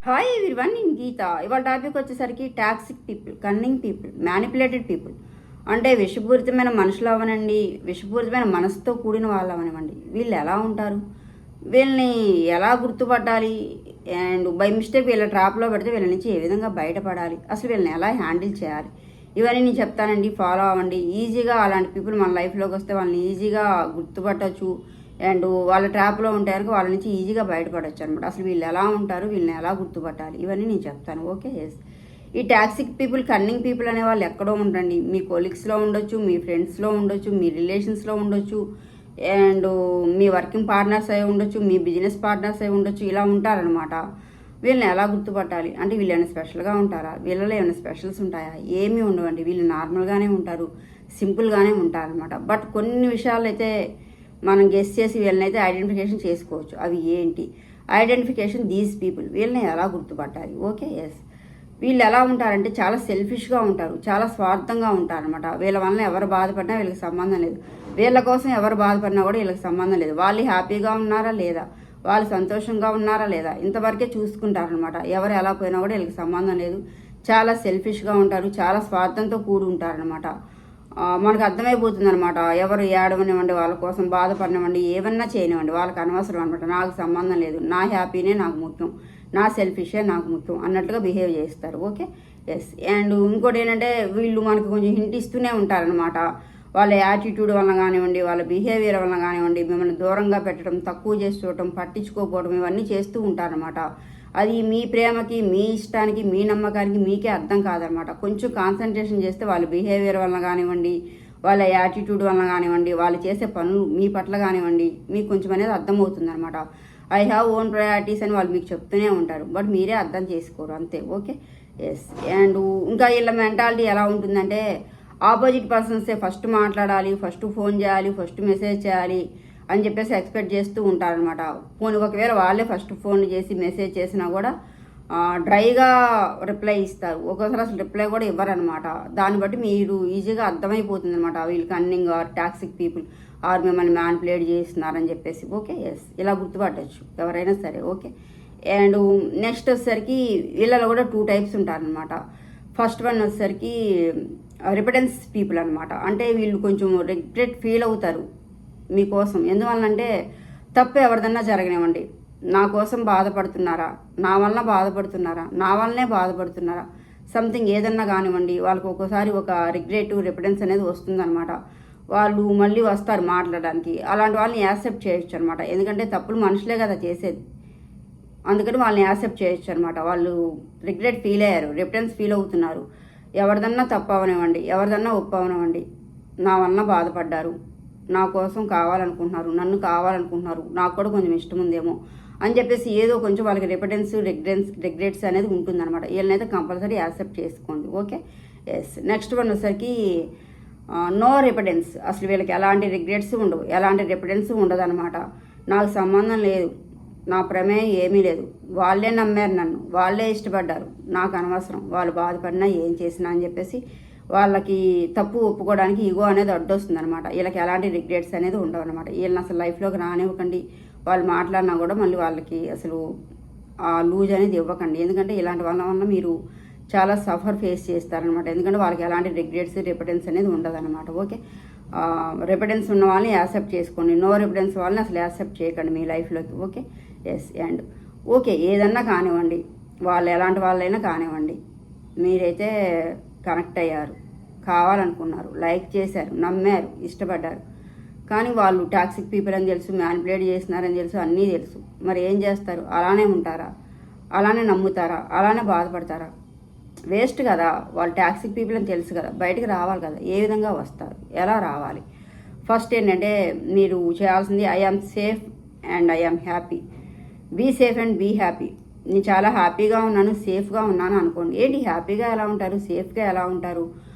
Hi everyone, నేను గీత. ఇవాళ topic వచ్చేసరికి toxic people, cunning people, manipulated people. అంటే విషపూరితమైన మనుషులు అవనండి, విషపూరితమైన మనసుతో కూడిన వాళ్ళు అవనివ్వండి. వీళ్ళు ఎలా ఉంటారు, వీళ్ళని ఎలా గుర్తుపట్టాలి, అండ్ బై మిస్టేక్ వీళ్ళ ట్రాప్లో పెడితే వీళ్ళ నుంచి ఏ విధంగా బయటపడాలి, అసలు వీళ్ళని ఎలా హ్యాండిల్ చేయాలి, ఇవన్నీ నేను చెప్తానండి. ఫాలో అవ్వండి. ఈజీగా అలాంటి పీపుల్ మన లైఫ్లోకి వస్తే వాళ్ళని ఈజీగా గుర్తుపట్టచ్చు, అండ్ వాళ్ళ ట్రాప్లో ఉంటే కనుక వాళ్ళ నుంచి ఈజీగా బయటపడవచ్చు అనమాట. అసలు వీళ్ళు ఎలా ఉంటారు, వీళ్ళని ఎలా గుర్తుపట్టాలి, ఇవన్నీ నేను చెప్తాను. Okay, yes. ఈ టాక్సిక్ పీపుల్, కన్నింగ్ పీపుల్ అనే వాళ్ళు ఎక్కడో ఉండండి. మీ కొలీగ్స్లో ఉండొచ్చు, మీ ఫ్రెండ్స్లో ఉండొచ్చు, మీ రిలేషన్స్లో ఉండొచ్చు, అండ్ మీ వర్కింగ్ పార్ట్నర్స్ అయి ఉండొచ్చు, మీ బిజినెస్ పార్ట్నర్స్ అయి ఉండొచ్చు. ఇలా ఉంటారనమాట. వీళ్ళని ఎలా గుర్తుపట్టాలి అంటే వీళ్ళు ఏమైనా స్పెషల్గా ఉంటారా, వీళ్ళలో ఏమైనా స్పెషల్స్ ఉంటాయా? ఏమీ ఉండవండి. వీళ్ళు నార్మల్గానే ఉంటారు, సింపుల్గానే ఉంటారనమాట. బట్ కొన్ని విషయాలు అయితే మనం గెస్ చేసి వీళ్ళనైతే ఐడెంటిఫికేషన్ చేసుకోవచ్చు. అవి ఏంటి? Identification these people. వీళ్ళని ఎలా గుర్తుపట్టాలి? Okay, yes. వీళ్ళు ఎలా ఉంటారంటే చాలా సెల్ఫిష్గా ఉంటారు, చాలా స్వార్థంగా ఉంటారనమాట. వీళ్ళ వల్ల ఎవరు బాధపడినా వీళ్ళకి సంబంధం లేదు, వీళ్ళ కోసం ఎవరు బాధపడినా కూడా వీళ్ళకి సంబంధం లేదు. వాళ్ళు హ్యాపీగా ఉన్నారా లేదా, వాళ్ళు సంతోషంగా ఉన్నారా లేదా, ఇంతవరకే చూసుకుంటారనమాట. ఎవరు ఎలా పోయినా కూడా వీళ్ళకి సంబంధం లేదు. చాలా సెల్ఫిష్గా ఉంటారు, చాలా స్వార్థంతో కూడి ఉంటారనమాట. మనకు అర్థమైపోతుంది అనమాట. ఎవరు ఏడవనివ్వండి, వాళ్ళ కోసం బాధపడినివ్వండి, ఏమన్నా చేయనివ్వండి, వాళ్ళకి అనవసరం అనమాట. నాకు సంబంధం లేదు, నా హ్యాపీనే నాకు ముఖ్యం, నా సెల్ఫిషే నాకు ముఖ్యం అన్నట్టుగా బిహేవ్ చేస్తారు. Okay, yes. అండ్ ఇంకోటి ఏంటంటే వీళ్ళు మనకు కొంచెం హింట్ ఇస్తూనే ఉంటారనమాట. వాళ్ళ యాటిట్యూడ్ వల్ల కానివ్వండి, వాళ్ళ బిహేవియర్ వల్ల కానివ్వండి, మిమ్మల్ని దూరంగా పెట్టడం, తక్కువ చేసి చూడటం, పట్టించుకోకపోవడం, ఇవన్నీ చేస్తూ ఉంటారనమాట. అది మీ ప్రేమకి, మీ ఇష్టానికి, మీ నమ్మకానికి మీకే అర్థం కాదనమాట. కొంచెం కాన్సన్ట్రేషన్ చేస్తే వాళ్ళ బిహేవియర్ వల్ల కానివ్వండి, వాళ్ళ యాటిట్యూడ్ వల్ల కానివ్వండి, వాళ్ళు చేసే పనులు మీ పట్ల కానివ్వండి, మీకు కొంచెం అనేది అర్థమవుతుంది అనమాట. ఐ హ్యావ్ ఓన్ ప్రయారిటీస్ అని వాళ్ళు మీకు చెప్తూనే ఉంటారు, బట్ మీరే అర్థం చేసుకోరు, అంతే. Okay, yes. అండ్ ఇంకా వీళ్ళ మెంటాలిటీ ఎలా ఉంటుందంటే ఆపోజిట్ పర్సన్సే ఫస్ట్ మాట్లాడాలి, ఫస్ట్ ఫోన్ చేయాలి, ఫస్ట్ మెసేజ్ చేయాలి అని చెప్పేసి ఎక్స్పెక్ట్ చేస్తూ ఉంటారనమాట. ఫోన్ ఒకవేళ వాళ్ళే ఫస్ట్ ఫోన్ చేసి మెసేజ్ చేసినా కూడా డ్రైగా రిప్లై ఇస్తారు. ఒక్కోసారి అసలు రిప్లై కూడా ఇవ్వరనమాట. దాన్ని బట్టి మీరు ఈజీగా అర్థమైపోతుంది అనమాట వీళ్ళు cunning or toxic people, or మిమ్మల్ని మ్యానిపులేట్ చేస్తున్నారని చెప్పేసి. Okay, yes. ఇలా గుర్తుపట్టచ్చు ఎవరైనా సరే. ఓకే. అండ్ నెక్స్ట్ వచ్చేసరికి వీళ్ళలో కూడా 2 టైప్స్ ఉంటారనమాట. ఫస్ట్ వన్ వచ్చేసరికి రిపెటెన్స్ పీపుల్ అనమాట. అంటే వీళ్ళు కొంచెం రిగ్రెట్ ఫీల్ అవుతారు మీకోసం. ఎందువల్లంటే తప్పు ఎవరిదన్నా జరగనివ్వండి, నా కోసం బాధపడుతున్నారా, నా వల్ల బాధపడుతున్నారా, నా వల్లనే బాధపడుతున్నారా, సంథింగ్ ఏదన్నా కానివ్వండి, వాళ్ళకి ఒక్కోసారి ఒక రిగ్రెట్, రిపెటెన్స్ అనేది వస్తుందన్నమాట. వాళ్ళు మళ్ళీ వస్తారు మాట్లాడడానికి. అలాంటి వాళ్ళని యాక్సెప్ట్ చేయొచ్చు అనమాట. ఎందుకంటే తప్పులు మనుషులే కదా చేసేది, అందుకని వాళ్ళని యాక్సెప్ట్ చేయొచ్చు అనమాట. వాళ్ళు రిగ్రెట్ ఫీల్ అయ్యారు, రిపెటెన్స్ ఫీల్ అవుతున్నారు. ఎవరిదన్నా తప్పు అవనివ్వండి, ఎవరిదన్నా ఒప్పు అవనివ్వండి, నా వలన బాధపడ్డారు, నా కోసం కావాలనుకుంటున్నారు, నన్ను కావాలనుకుంటున్నారు, నాకు కూడా కొంచెం ఇష్టం ఉందేమో అని చెప్పేసి ఏదో కొంచెం వాళ్ళకి రిపెటెన్స్, రిగ్రెట్స్ అనేది ఉంటుందన్నమాట. వీళ్ళనైతే కంపల్సరీ యాక్సెప్ట్ చేసుకోండి. Okay, yes. నెక్స్ట్ వన్ వచ్చేసరికి నో రిపెటెన్స్. అసలు వీళ్ళకి ఎలాంటి రిగ్రెట్స్ ఉండవు, ఎలాంటి రిపెటెన్స్ ఉండదు అనమాట. నాకు సంబంధం లేదు, నా ప్రమేయం ఏమీ లేదు, వాళ్ళే నమ్మారు నన్ను, వాళ్ళే ఇష్టపడ్డారు, నాకు అనవసరం, వాళ్ళు బాధపడినా ఏం చేసినా అని చెప్పేసి వాళ్ళకి తప్పు ఒప్పుకోవడానికి ఈగో అనేది అడ్డొస్తుంది అనమాట. వీళ్ళకి ఎలాంటి రిగ్రెట్స్ అనేది ఉండవు అనమాట. వీళ్ళని అసలు లైఫ్లోకి రానివ్వకండి. వాళ్ళు మాట్లాడినా కూడా మళ్ళీ వాళ్ళకి అసలు లూజ్ అనేది ఇవ్వకండి. ఎందుకంటే ఇలాంటి వల్ల మీరు చాలా సఫర్ ఫేస్ చేస్తారనమాట. ఎందుకంటే వాళ్ళకి ఎలాంటి రిగ్రెట్స్, రిపెటెన్స్ అనేది ఉండదు అనమాట. ఓకే, రిపెటెన్స్ ఉన్న వాళ్ళని యాక్సెప్ట్ చేసుకోండి, నో రిపెటెన్స్ వాళ్ళని అసలు యాక్సెప్ట్ చేయకండి మీ లైఫ్లోకి. Okay, yes. అండ్ ఓకే, ఏదన్నా కానివ్వండి, వాళ్ళు ఎలాంటి వాళ్ళైనా కానివ్వండి, మీరైతే కనెక్ట్ అయ్యారు, కావాలనుకున్నారు, లైక్ చేశారు, నమ్మారు, ఇష్టపడ్డారు. కానీ వాళ్ళు టాక్సిక్ పీపుల్ అని తెలుసు, మ్యానిపులేట్ చేస్తున్నారని తెలుసు, అన్నీ తెలుసు. మరి ఏం చేస్తారు? అలానే ఉంటారా? అలానే నమ్ముతారా? అలానే బాధపడతారా? వేస్ట్ కదా. వాళ్ళు టాక్సిక్ పీపుల్ అని తెలుసు కదా, బయటికి రావాలి కదా. ఏ విధంగా వస్తారు, ఎలా రావాలి? ఫస్ట్ ఏంటంటే మీరు చేయాల్సింది I am safe and I am happy. Be safe and be happy. నేను చాలా హ్యాపీగా ఉన్నాను, సేఫ్గా ఉన్నాను అనుకోండి. ఏంటి హ్యాపీగా ఎలా ఉంటారు, సేఫ్గా ఎలా ఉంటారు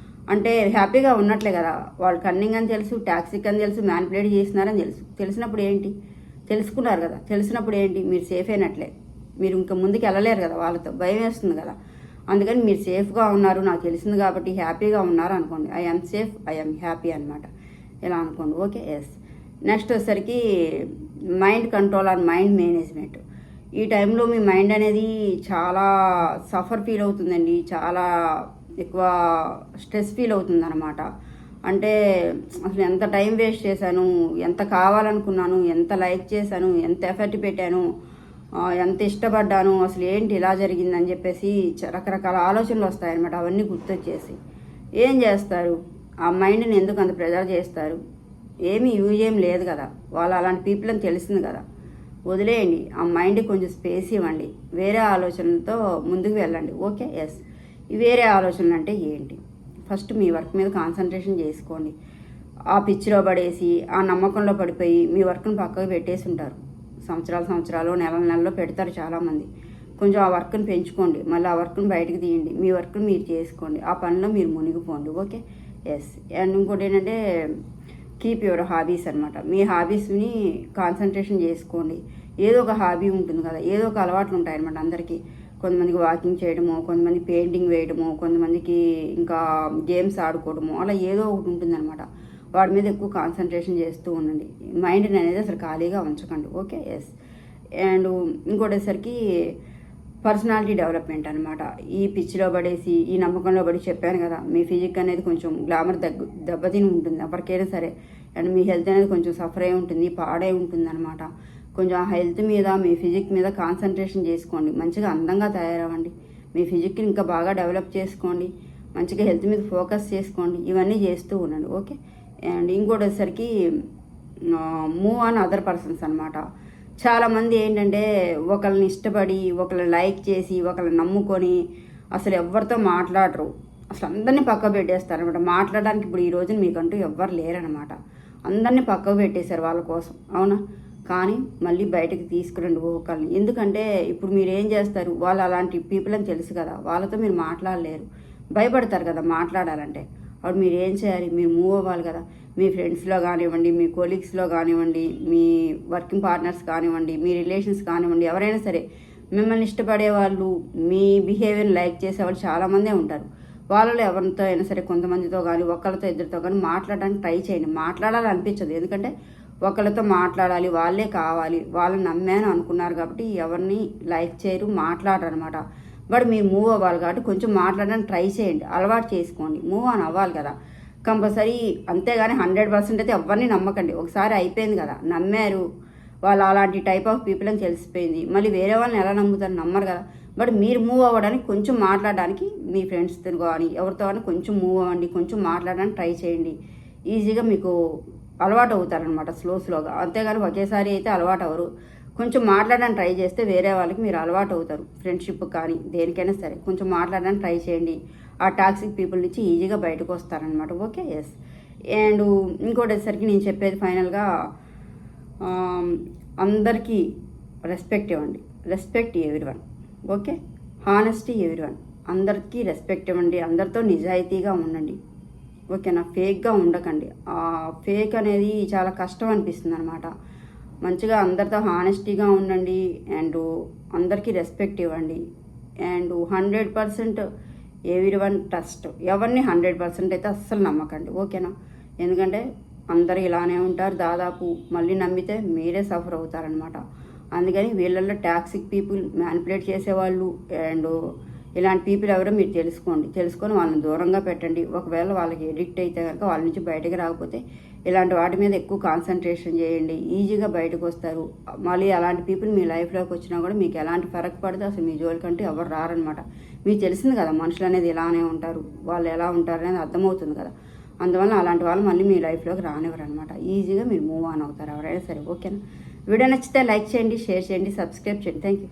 అంటే హ్యాపీగా ఉన్నట్లే కదా. వాళ్ళు కన్నింగ్ అని తెలుసు, టాక్సిక్ అని తెలుసు, మ్యానిపులేట్ చేస్తున్నారని తెలుసు. తెలిసినప్పుడు ఏంటి? తెలుసుకున్నారు కదా, తెలిసినప్పుడు ఏంటి? మీరు సేఫ్ అయినట్లే. మీరు ఇంకా ముందుకు వెళ్ళలేరు కదా, వాళ్ళతో భయం వేస్తుంది కదా. అందుకని మీరు సేఫ్గా ఉన్నారు, నాకు తెలిసింది కాబట్టి హ్యాపీగా ఉన్నారు అనుకోండి. I am safe, I am happy అనమాట. ఇలా అనుకోండి. Okay, yes. నెక్స్ట్ వచ్చేసరికి mind control or mind management. ఈ టైంలో మీ మైండ్ అనేది చాలా సఫర్ ఫీల్ అవుతుందండి, చాలా ఎక్కువ స్ట్రెస్ ఫీల్ అవుతుంది అనమాట. అంటే అసలు ఎంత టైం వేస్ట్ చేశాను, ఎంత కావాలనుకున్నాను, ఎంత లైక్ చేశాను, ఎంత ఎఫర్ట్ పెట్టాను, ఎంత ఇష్టపడ్డాను, అసలు ఏంటి ఇలా జరిగిందని చెప్పేసి రకరకాల ఆలోచనలు వస్తాయన్నమాట. అవన్నీ గుర్తొచ్చేసి ఏం చేస్తారు, ఆ మైండ్ని ఎందుకు అంత ప్రెజర్ చేస్తారు? ఏమీ యూజ్ ఏం లేదు కదా, వాళ్ళు అలాంటి పీపుల్ అని తెలిసింది కదా, వదిలేయండి. ఆ మైండ్కి కొంచెం స్పేస్ ఇవ్వండి, వేరే ఆలోచనలతో ముందుకు వెళ్ళండి. Okay, yes. ఈ వేరే ఆలోచనలు అంటే ఏంటి? ఫస్ట్ మీ వర్క్ మీద కాన్సన్ట్రేషన్ చేసుకోండి. ఆ పిచ్చిలో పడేసి, ఆ నమ్మకంలో పడిపోయి మీ వర్క్ని పక్కకు పెట్టేసి ఉంటారు. సంవత్సరాలు నెలలో పెడతారు చాలామంది. కొంచెం ఆ వర్క్ని పెంచుకోండి, మళ్ళీ ఆ వర్క్ని బయటకు తీయండి, మీ వర్క్ని మీరు చేసుకోండి, ఆ పనిలో మీరు మునిగిపోండి. Okay, yes. అండ్ ఇంకోటి ఏంటంటే కీప్ యువర్ హాబీస్ అనమాట. మీ హాబీస్ని కాన్సన్ట్రేషన్ చేసుకోండి. ఏదో ఒక హాబీ ఉంటుంది కదా, ఏదో ఒక అలవాట్లు ఉంటాయన్నమాట అందరికీ. కొంతమందికి వాకింగ్ చేయడము, కొంతమంది పెయింటింగ్ వేయడము, కొంతమందికి ఇంకా గేమ్స్ ఆడుకోవడము, అలా ఏదో ఒకటి ఉంటుందన్నమాట. వాటి మీద ఎక్కువ కాన్సన్ట్రేషన్ చేస్తూ ఉండండి. మైండ్ని అనేది అసలు ఖాళీగా ఉంచకండి. Okay, yes. అండ్ ఇంకోటేసరికి పర్సనాలిటీ డెవలప్మెంట్ అనమాట. ఈ పిచ్చిలో పడేసి, ఈ నమ్మకంలో పడి చెప్పాను కదా, మీ ఫిజిక్ అనేది కొంచెం గ్లామర్ దెబ్బతిని ఉంటుంది ఎవరికైనా సరే. అండ్ మీ హెల్త్ అనేది కొంచెం సఫర్ అయి ఉంటుంది, పాడై ఉంటుంది అనమాట. కొంచెం ఆ హెల్త్ మీద, మీ ఫిజిక్ మీద కాన్సన్ట్రేషన్ చేసుకోండి. మంచిగా అందంగా తయారవ్వండి, మీ ఫిజిక్ని ఇంకా బాగా డెవలప్ చేసుకోండి, మంచిగా హెల్త్ మీద ఫోకస్ చేసుకోండి. ఇవన్నీ చేస్తూ ఉండండి. ఓకే. అండ్ ఇంకోటి వచ్చేసరికి మూవ్ ఆన్ అదర్ పర్సన్స్ అనమాట. చాలామంది ఏంటంటే ఒకళ్ళని ఇష్టపడి, ఒకళ్ళని లైక్ చేసి, ఒకళ్ళని నమ్ముకొని అసలు ఎవరితో మాట్లాడరు, అసలు అందరినీ పక్కకు పెట్టేస్తారనమాట. మాట్లాడడానికి ఇప్పుడు ఈ రోజున మీకంటూ ఎవ్వరు లేరనమాట. అందరినీ పక్కకు పెట్టేశారు వాళ్ళ కోసం, అవునా? కానీ మళ్ళీ బయటకు తీసుకురండి ఒకళ్ళని. ఎందుకంటే ఇప్పుడు మీరు ఏం చేస్తారు, వాళ్ళు అలాంటి పీపుల్ అని తెలుసు కదా, వాళ్ళతో మీరు మాట్లాడలేరు, భయపడతారు కదా మాట్లాడాలంటే. అప్పుడు మీరు ఏం చేయాలి, మీరు మూవ్ అవ్వాలి కదా. మీ ఫ్రెండ్స్లో కానివ్వండి, మీ కొలీగ్స్లో కానివ్వండి, మీ వర్కింగ్ పార్ట్నర్స్ కానివ్వండి, మీ రిలేషన్స్ కానివ్వండి, ఎవరైనా సరే మిమ్మల్ని ఇష్టపడే వాళ్ళు, మీ బిహేవియర్ని లైక్ చేసేవాళ్ళు చాలామందే ఉంటారు. వాళ్ళలో ఎవరితో అయినా సరే, కొంతమందితో కానీ, ఒకళ్ళతో ఇద్దరితో కానీ మాట్లాడడానికి ట్రై చేయండి. మాట్లాడాలనిపించదు, ఎందుకంటే ఒకళ్ళతో మాట్లాడాలి, వాళ్ళే కావాలి, వాళ్ళని నమ్మాను అనుకున్నారు కాబట్టి ఎవరిని లైక్ చేయరు, మాట్లాడరు అనమాట. బట్ మీరు మూవ్ అవ్వాలి కాబట్టి కొంచెం మాట్లాడడానికి ట్రై చేయండి, అలవాటు చేసుకోండి. మూవ్ ఆన్ అవ్వాలి కదా కంపల్సరీ. అంతేగాని 100% అయితే ఎవరిని నమ్మకండి. ఒకసారి అయిపోయింది కదా, నమ్మారు, వాళ్ళు అలాంటి టైప్ ఆఫ్ పీపుల్ అని తెలిసిపోయింది, మళ్ళీ వేరే వాళ్ళని ఎలా నమ్ముతారు? నమ్మరు కదా. బట్ మీరు మూవ్ అవ్వడానికి, కొంచెం మాట్లాడడానికి మీ ఫ్రెండ్స్తో కానీ ఎవరితో కానీ కొంచెం మూవ్ అవ్వండి, కొంచెం మాట్లాడడానికి ట్రై చేయండి. ఈజీగా మీకు అలవాటు అవుతారనమాట, స్లోగా. అంతేగాని ఒకేసారి అయితే అలవాటు అవ్వరు. కొంచెం మాట్లాడడానికి ట్రై చేస్తే వేరే వాళ్ళకి మీరు అలవాటు అవుతారు. ఫ్రెండ్షిప్ కానీ దేనికైనా సరే కొంచెం మాట్లాడడానికి ట్రై చేయండి. ఆ టాక్సిక్ పీపుల్ నుంచి ఈజీగా బయటకు వస్తారనమాట. Okay, yes. అండ్ ఇంకోటి వచ్చేసరికి నేను చెప్పేది ఫైనల్గా, అందరికీ రెస్పెక్ట్ ఇవ్వండి. Respect everyone. Okay, honesty everyone. అందరికీ రెస్పెక్ట్ ఇవ్వండి, అందరితో నిజాయితీగా ఉండండి. ఓకేనా? ఫేక్గా ఉండకండి. ఫేక్ అనేది చాలా కష్టం అనిపిస్తుంది అనమాట. మంచిగా అందరితో హానెస్టీగా ఉండండి. అండ్ అందరికీ రెస్పెక్ట్ ఇవ్వండి. And 100% everyone trust. ఎవరిని 100% అయితే అస్సలు నమ్మకండి. ఓకేనా? ఎందుకంటే అందరూ ఇలానే ఉంటారు దాదాపు. మళ్ళీ నమ్మితే మీరే సఫర్ అవుతారనమాట. అందుకని వీళ్ళల్లో టాక్సిక్ పీపుల్, మ్యానిపులేట్ చేసేవాళ్ళు అండ్ ఇలాంటి పీపుల్ ఎవరో మీరు తెలుసుకొని వాళ్ళని దూరంగా పెట్టండి. ఒకవేళ వాళ్ళకి ఎడిక్ట్ అయితే కనుక వాళ్ళ నుంచి బయటకు రాకపోతే ఇలాంటి వాటి మీద ఎక్కువ కాన్సన్ట్రేషన్ చేయండి, ఈజీగా బయటకు వస్తారు. మళ్ళీ అలాంటి పీపుల్ మీ లైఫ్లోకి వచ్చినా కూడా మీకు ఎలాంటి ఫరక్ పడితే అసలు మీ జోలికంటూ ఎవరు రారనమాట. మీకు తెలిసింది కదా మనుషులు అనేది ఇలానే ఉంటారు, వాళ్ళు ఎలా ఉంటారు అనేది అర్థమవుతుంది కదా. అందువల్ల అలాంటి వాళ్ళు మళ్ళీ మీ లైఫ్లోకి రానివ్వరు అనమాట. ఈజీగా మీరు మూవ్ ఆన్ అవుతారు ఎవరైనా సరే. ఓకేనా? వీడియో నచ్చితే లైక్ చేయండి, షేర్ చేయండి, సబ్స్క్రైబ్ చేయండి. Thank you.